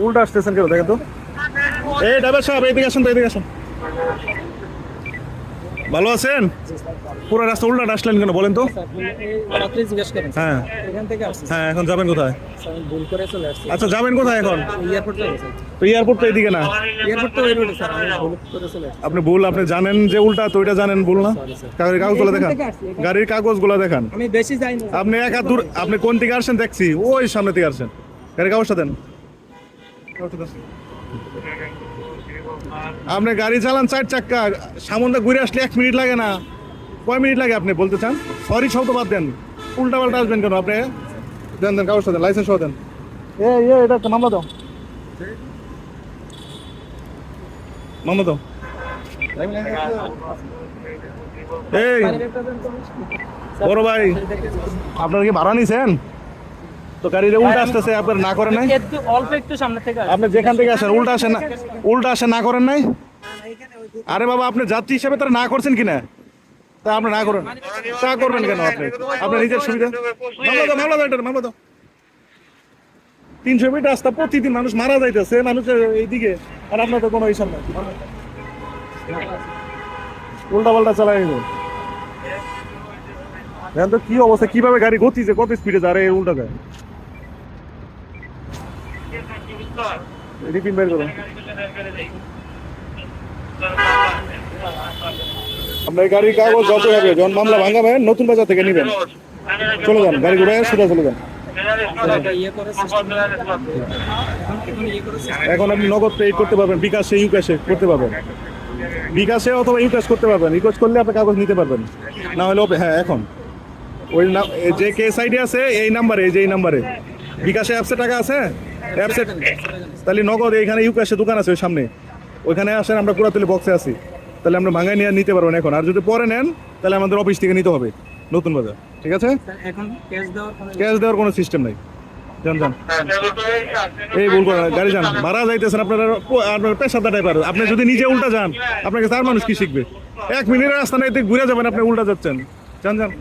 উল্টা আসতেছেন কেন দেখেন তো। এই ড্রাইভার সাহেব এইদিকে আসেন তো, এইদিকে আসেন। ভালো আছেন? পুরো রাস্তা উল্টা আসলেন কেন বলেন তো? হ্যাঁ হ্যাঁ, এখন যাবেন কোথায়? আচ্ছা, যাবেন কোথায় এখন? তো এয়ারপোর্ট তো এইদিকে না। আপনি ভুল, আপনি জানেন যে উল্টা, তো ওইটা জানেন ভুল না। গাড়ির কাগজগুলো দেখান, গাড়ির কাগজগুলো দেখান। আমি বেশি যাই না। আপনি এক হাত দূর, আপনি কোন দিকে আসছেন দেখছি, ওই সামনে থেকে আসছেন। গাড়ির কাগজটা দেন। আপনি গাড়ি চালান 4 চাক্কা, সামনে ঘুরে আসলে 1 মিনিট লাগে না, কয় মিনিট লাগে আপনি বলতে চান? সরি শব্দ বাদ দেন, উল্টা পাল্টা আসবেন কেন আপনি? দেন দেন কাগজটা দেন, লাইসেন্স সহ দেন। এটা একটা মামলা দাও, মামলা দাও। এই বড় ভাই, আপনারা কি ভাড়া নিছেন? তো গাড়িটা উল্টা আসতেছে, আপনার না করেন নাই? অল্প একটু সামনে থেকে আপনি যেখান থেকে আসেন উল্টা আসেন না, উল্টা আসেন না করেন নাই? আরে বাবা, আপনি যাত্রী হিসেবে তারা না করছেন কিনা, তা আপনি না করেন, তা করবেন কেন আপনি? আপনার নিজের সুবিধা। মামলা দাও, এটার মামলা দাও। 300 মিটার রাস্তা, প্রতিদিন মানুষ মারা যাইতেছে মানুষের এইদিকে, আর আপনার তো কোনো হিসাব নাই। উল্টা পাল্টা চালাই দেখেন তো কি অবস্থা, কিভাবে গাড়ি গতিছে, কত স্পিডে যায়, আর উল্টা যায়। রিপিন বের করুন। আপনার গাড়ির কাগজ যত হবে, যখন মামলা ভাঙাবেন নতুন বাজার থেকে নেবেন, চলে যান, গাড়ি ঘুরে সোজা চলে যান। এখন আপনি নগদ পে করতে পারবেন, বিকাশে ইউকাশে করতে পারবেন, বিকাশে অথবা ইউকাশ করতে পারবেন। ইউকাশ করলে আপনি কাগজ নিতে পারবেন, না হলে হ্যাঁ এখন ওই যে কেস আইডি আছে এই নাম্বারে, এই নাম্বারে বিকাশে অ্যাপসে টাকা আছে, অ্যাপসে তাহলে নগদ এইখানে ইউকাশে দোকান আছে ওই সামনে, ওইখানে আসেন, আমরা পুরাতলি বক্সে আছি, তাহলে আমরা ভাঙায় নিয়ে নিতে পারবেন এখন। আর যদি পরে নেন তাহলে আমাদের অফিস থেকে নিতে হবে, নতুন বাজার। ঠিক আছে? এখন ক্যাশ দেওয়ার কোনো সিস্টেম নাই। যান যান, এই ভুল করেন, গাড়ি যান, ভাড়া যাইতেছেন আপনারা, আপনার পেশাদার ড্রাইভার। আপনি যদি নিজে উল্টা যান, আপনাকে 4 মানুষ কি শিখবে? 1 মিনিটের রাস্তা নেই, ঘুরে যাবেন, আপনি উল্টা যাচ্ছেন। যান যান।